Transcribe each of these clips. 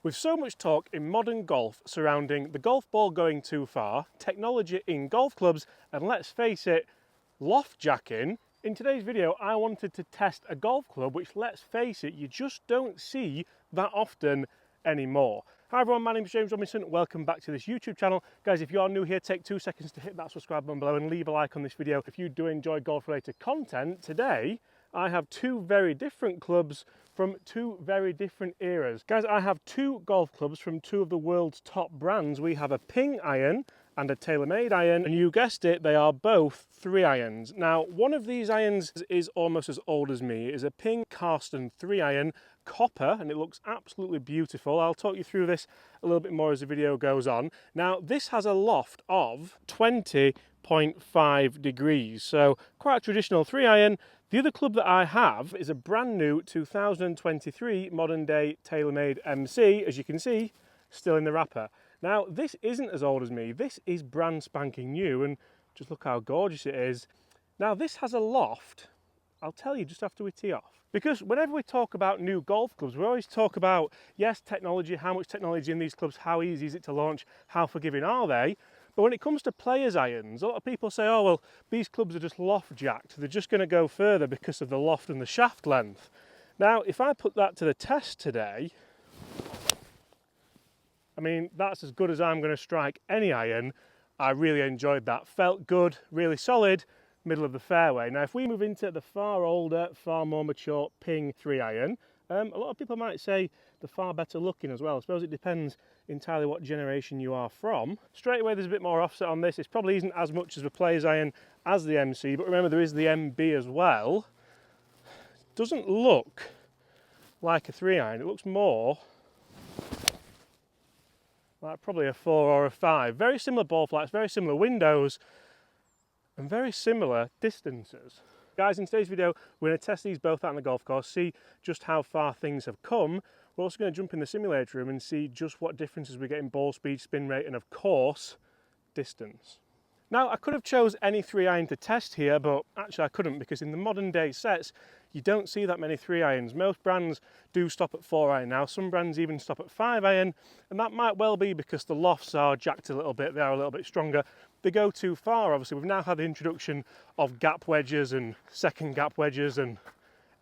With so much talk in modern golf surrounding the golf ball going too far, technology in golf clubs, and let's face it, loft jacking, in today's video I wanted to test a golf club which, let's face it, you just don't see that often anymore. Hi everyone, my name is James Robinson, welcome back to this YouTube channel. Guys, if you are new here, take 2 seconds to hit that subscribe button below and leave a like on this video. If you do enjoy golf related content, today I have two very different clubs from two very different eras. Guys, I have two golf clubs from two of the world's top brands. We have a Ping iron and a TaylorMade iron, and you guessed it, they are both 3 irons. Now, one of these irons is almost as old as me. It is a Ping Karsten 3 iron, copper, and it looks absolutely beautiful. I'll talk you through this a little bit more as the video goes on. Now, this has a loft of 20.5 degrees, so quite a traditional 3 iron. The other club that I have is a brand new 2023 modern day TaylorMade MC, as you can see, still in the wrapper. Now, this isn't as old as me, this is brand spanking new, and just look how gorgeous it is. Now, this has a loft, I'll tell you just after we tee off. Because whenever we talk about new golf clubs, we always talk about, yes, technology, how much technology in these clubs, how easy is it to launch, how forgiving are they? But when it comes to players' irons, a lot of people say, oh, well, these clubs are just loft jacked. They're just going to go further because of the loft and the shaft length. Now, if I put that to the test today, I mean, that's as good as I'm going to strike any iron. I really enjoyed that. Felt good, really solid, middle of the fairway. Now, if we move into the far older, far more mature Ping 3 iron, a lot of people might say the far better looking as well. I suppose it depends entirely what generation you are from. Straight away there's a bit more offset on this. It probably isn't as much as the player's iron as the MC, but remember there is the MB as well. It doesn't look like a 3 iron, it looks more like probably a 4 or a 5. Very similar ball flights, very similar windows, and very similar distances. Guys, in today's video, we're going to test these both out on the golf course, see just how far things have come. We're also going to jump in the simulator room and see just what differences we get in ball speed, spin rate, and of course, distance. Now, I could have chose any 3 iron to test here, but actually I couldn't, because in the modern day sets, you don't see that many 3 irons. Most brands do stop at 4 iron now, some brands even stop at 5 iron, and that might well be because the lofts are jacked a little bit, they are a little bit stronger. They go too far, obviously. We've now had the introduction of gap wedges and second gap wedges and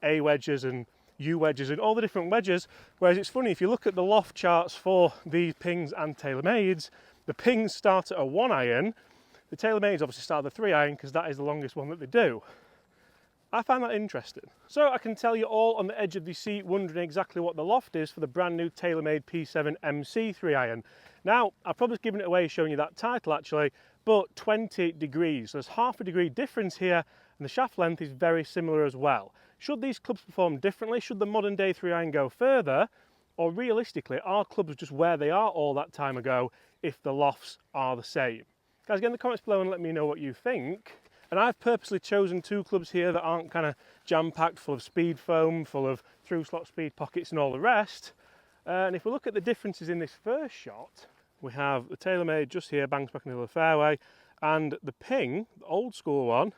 A wedges and U wedges and all the different wedges, whereas it's funny, if you look at the loft charts for these Pings and TaylorMades, the Pings start at a 1 iron, the TaylorMades obviously start at the 3 iron because that is the longest one that they do. I find that interesting. So I can tell you all on the edge of the seat wondering exactly what the loft is for the brand new TaylorMade P7 MC 3 iron. Now, I've probably given it away showing you that title actually, but 20 degrees. So there's half a degree difference here, and the shaft length is very similar as well. Should these clubs perform differently? Should the modern day 3 iron go further? Or realistically, are clubs just where they are all that time ago if the lofts are the same? Guys, get in the comments below and let me know what you think. And I've purposely chosen 2 clubs here that aren't kind of jam-packed full of speed foam, full of through-slot speed pockets and all the rest. And if we look at the differences in this first shot, we have the TaylorMade just here, bangs back into the fairway, and the Ping, the old school one,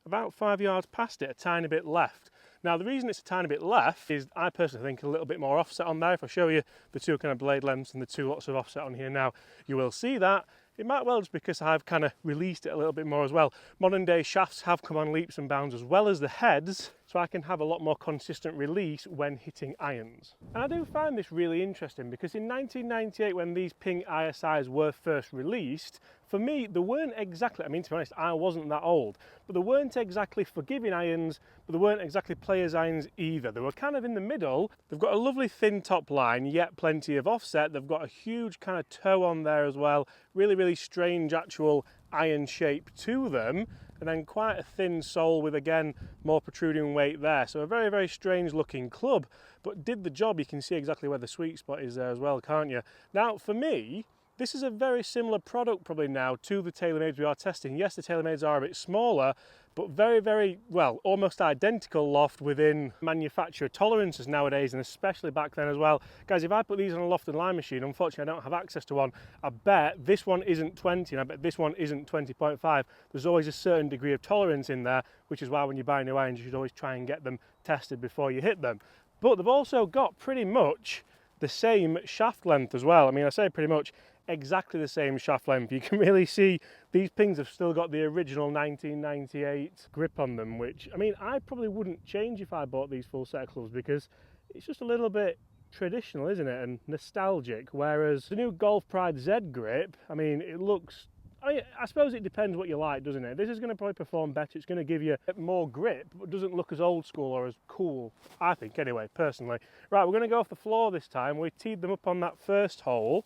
about 5 yards past it, a tiny bit left. Now, the reason it's a tiny bit left is I personally think a little bit more offset on there. If I show you the 2 kind of blade lengths and the 2 lots of offset on here now, you will see that. It might well just because I've kind of released it a little bit more as well. Modern day shafts have come on leaps and bounds as well as the heads, so I can have a lot more consistent release when hitting irons. And I do find this really interesting because in 1998, when these Ping ISIs were first released, for me, they weren't exactly, I mean, to be honest, I wasn't that old, but they weren't exactly forgiving irons, but they weren't exactly players' irons either. They were kind of in the middle. They've got a lovely thin top line, yet plenty of offset. They've got a huge kind of toe on there as well. Really, really strange actual iron shape to them. And then quite a thin sole with, again, more protruding weight there. So a very, very strange looking club, but did the job. You can see exactly where the sweet spot is there as well, can't you? Now, for me, this is a very similar product probably now to the TaylorMades we are testing. Yes, the TaylorMades are a bit smaller, but very, very, well, almost identical loft within manufacturer tolerances nowadays, and especially back then as well. Guys, if I put these on a loft and line machine, unfortunately I don't have access to one, I bet this one isn't 20 and I bet this one isn't 20.5. There's always a certain degree of tolerance in there, which is why when you buy new irons, you should always try and get them tested before you hit them. But they've also got pretty much the same shaft length as well. I mean, I say pretty much exactly the same shaft length. You can really see these pings have still got the original 1998 grip on them, which, I mean, I probably wouldn't change if I bought these full set of clubs, because it's just a little bit traditional, isn't it, and nostalgic. Whereas the new Golf Pride Z grip, I mean, it looks, I suppose it depends what you like, doesn't it? This is going to probably perform better. It's going to give you more grip, but doesn't look as old school or as cool, I think, anyway, personally. Right, we're going to go off the floor this time. We teed them up on that first hole.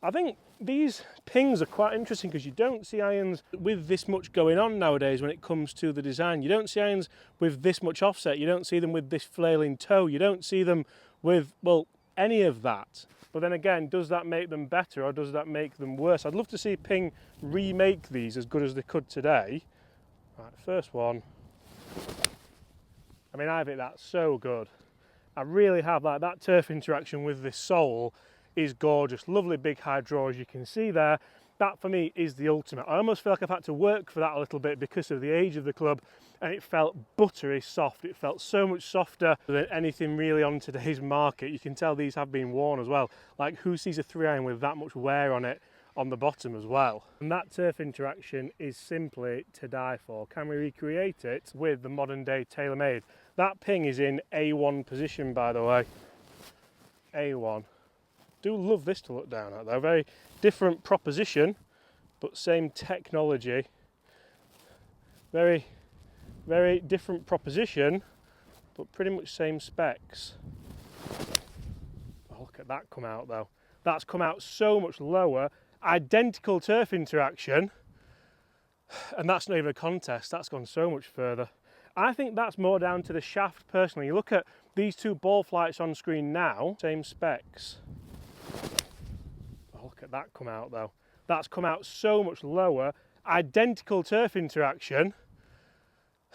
I think these pings are quite interesting because you don't see irons with this much going on nowadays when it comes to the design. You don't see irons with this much offset. You don't see them with this flailing toe. You don't see them with, well, any of that. But then again, does that make them better or does that make them worse? I'd love to see Ping remake these as good as they could today. Right, first one. I mean, I think that's so good. I really have that turf interaction with this sole is gorgeous. Lovely big high draw, as you can see there. That for me is the ultimate. I almost feel like I've had to work for that a little bit because of the age of the club, and it felt buttery soft. It felt so much softer than anything really on today's market. You can tell these have been worn as well. Like, who sees a 3-iron with that much wear on it on the bottom as well? And that turf interaction is simply to die for. Can we recreate it with the modern day TaylorMade? That ping is in A1 position, by the way. A1. Do love this to look down at though. Very different proposition, but same technology. Very, very different proposition, but pretty much same specs. Oh, look at that come out though. That's come out so much lower. Identical turf interaction, and that's not even a contest. That's gone so much further. I think that's more down to the shaft personally. You look at these two ball flights on screen now, same specs. Oh, look at that come out though. That's come out so much lower. Identical turf interaction.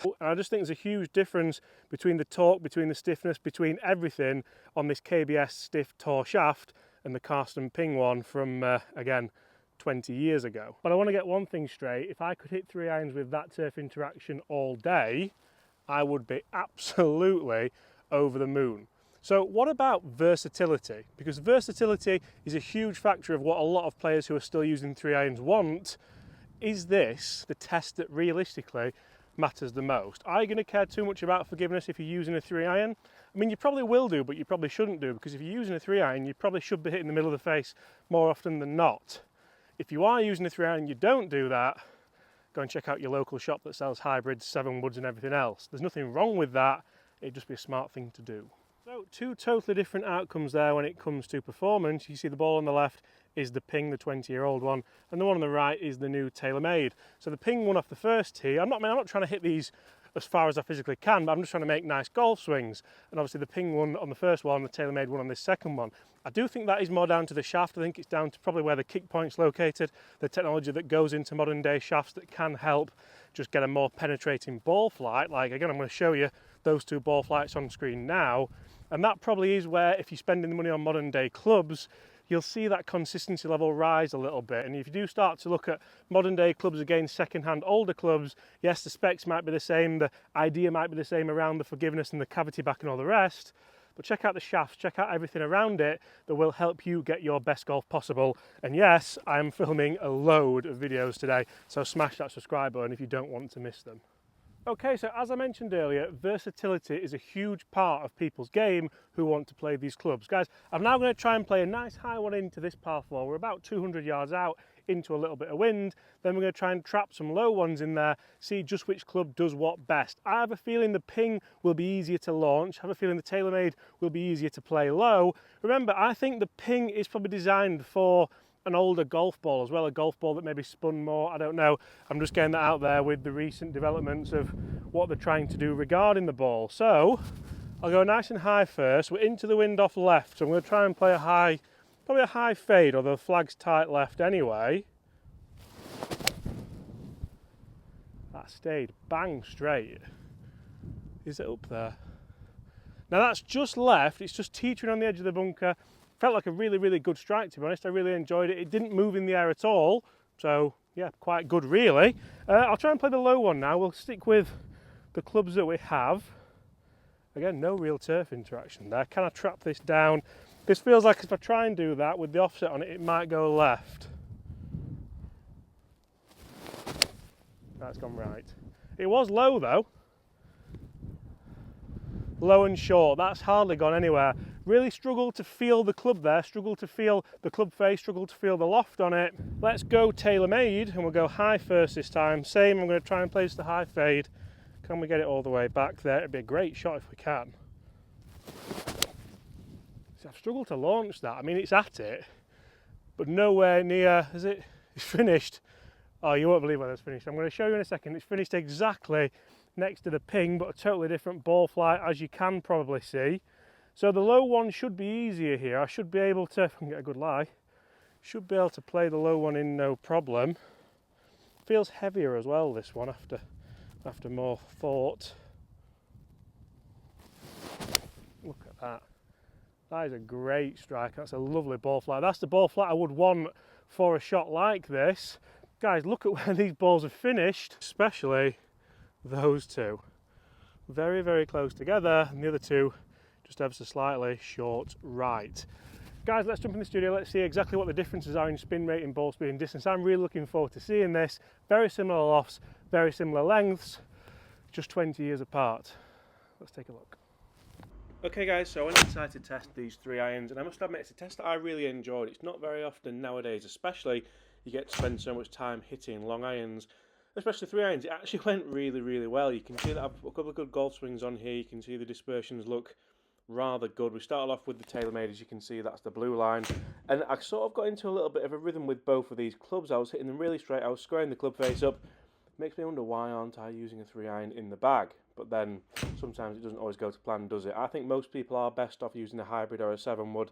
And I just think there's a huge difference between the torque, between the stiffness, between everything on this KBS stiff Tor shaft and the Karsten Ping one from, again, 20 years ago. But I want to get one thing straight. If I could hit 3-irons with that turf interaction all day, I would be absolutely over the moon. So what about versatility? Because versatility is a huge factor of what a lot of players who are still using 3-irons want. Is this the test that realistically matters the most? Are you going to care too much about forgiveness if you're using a 3-iron? I mean, you probably will do, but you probably shouldn't do, because if you're using a 3-iron, you probably should be hitting the middle of the face more often than not. If you are using a 3-iron and you don't do that, go and check out your local shop that sells hybrids, 7 woods and everything else. There's nothing wrong with that. It'd just be a smart thing to do. So two totally different outcomes there when it comes to performance. You see the ball on the left is the Ping, the 20-year-old one, and the one on the right is the new TaylorMade. So the Ping one off the first tee, I'm not trying to hit these as far as I physically can, but I'm just trying to make nice golf swings. And obviously the Ping one on the first one, the TaylorMade one on this second one. I do think that is more down to the shaft. I think it's down to probably where the kick point's located, the technology that goes into modern day shafts that can help just get a more penetrating ball flight. Like, again, I'm going to show you those two ball flights on screen now. And that probably is where, if you're spending the money on modern day clubs, you'll see that consistency level rise a little bit. And if you do start to look at modern day clubs against second-hand older clubs, yes, the specs might be the same, the idea might be the same around the forgiveness and the cavity back and all the rest, but check out the shafts, check out everything around it that will help you get your best golf possible. And yes, I'm filming a load of videos today, so smash that subscribe button if you don't want to miss them. Okay, so as I mentioned earlier, versatility is a huge part of people's game who want to play these clubs. Guys, I'm now going to try and play a nice high one into this par 4. We're about 200 yards out into a little bit of wind. Then we're going to try and trap some low ones in there, see just which club does what best. I have a feeling the Ping will be easier to launch. I have a feeling the TaylorMade will be easier to play low. Remember, I think the Ping is probably designed for an older golf ball as well, a golf ball that maybe spun more, I don't know. I'm just getting that out there with the recent developments of what they're trying to do regarding the ball. So I'll go nice and high first. We're into the wind off left, so I'm going to try and play a high, probably a high fade, although the flag's tight left anyway. That stayed bang straight. Is it up there? Now that's just left, it's just teetering on the edge of the bunker. Felt like a really, really good strike, to be honest. I really enjoyed it. It didn't move in the air at all, so yeah, quite good really. I'll try and play the low one now. We'll stick with the clubs that we have. Again, no real turf interaction there. Can I trap this down? This feels like if I try and do that with the offset on it, it might go left. That's gone right. It was low though. Low and short, that's hardly gone anywhere. Really struggled to feel the club there, struggled to feel the club face, struggled to feel the loft on it. Let's go tailor-made, and we'll go high first this time. Same, I'm going to try and place the high fade. Can we get it all the way back there? It'd be a great shot if we can. See, I've struggled to launch that. I mean, it's at it, but nowhere near, is it? It's finished. Oh, you won't believe when it's finished. I'm going to show you in a second. It's finished exactly next to the ping, but a totally different ball flight, as you can probably see. So the low one should be easier here. I should be able to, if I can get a good lie, should be able to play the low one in no problem. Feels heavier as well, this one, after more thought. Look at that. That is a great strike. That's a lovely ball flight. That's the ball flight I would want for a shot like this. Guys, look at where these balls have finished, especially those two. Very, very close together, and the other two just ever so slightly short right. Guys, let's jump in the studio. Let's see exactly what the differences are in spin rate, in ball speed and distance. I'm really looking forward to seeing this. Very similar lofts, very similar lengths, just 20 years apart. Let's take a look. Okay guys, so I went inside to test these 3 irons, and I must admit it's a test that I really enjoyed. It's not very often nowadays, especially you get to spend so much time hitting long irons, especially 3 irons. It actually went really, really well. You can see that I've put a couple of good golf swings on here. You can see the dispersions look rather good. We started off with the TaylorMade, as you can see, that's the blue line, and I sort of got into a little bit of a rhythm with both of these clubs. I was hitting them really straight, I was squaring the club face up. Makes me wonder, why aren't I using a 3 iron in the bag? But then sometimes it doesn't always go to plan, does it? I think most people are best off using a hybrid or a 7-wood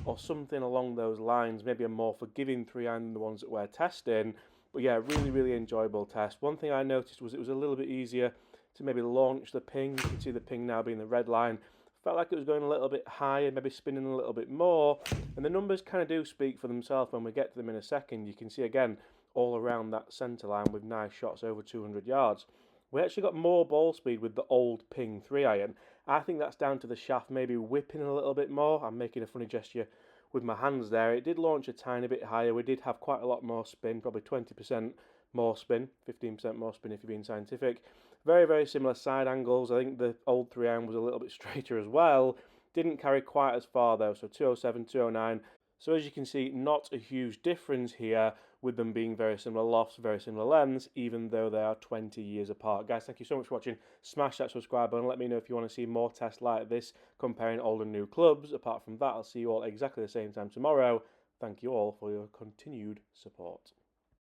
or something along those lines, maybe a more forgiving 3 iron than the ones that we're testing. But yeah, really, really enjoyable test. One thing I noticed was it was a little bit easier to maybe launch the ping. You can see the ping now being the red line. Felt like it was going a little bit higher, maybe spinning a little bit more. And the numbers kind of do speak for themselves when we get to them in a second. You can see again, all around that centre line with nice shots over 200 yards. We actually got more ball speed with the old ping 3 iron. I think that's down to the shaft maybe whipping a little bit more. I'm making a funny gesture with my hands there. It did launch a tiny bit higher. We did have quite a lot more spin, probably 20% more spin, 15% more spin if you're being scientific. Very, very similar side angles. I think the old 3 iron was a little bit straighter as well. Didn't carry quite as far though, so 207, 209. So as you can see, not a huge difference here with them being very similar lofts, very similar lengths, even though they are 20 years apart. Guys, thank you so much for watching. Smash that subscribe button. Let me know if you want to see more tests like this, comparing old and new clubs. Apart from that, I'll see you all exactly the same time tomorrow. Thank you all for your continued support.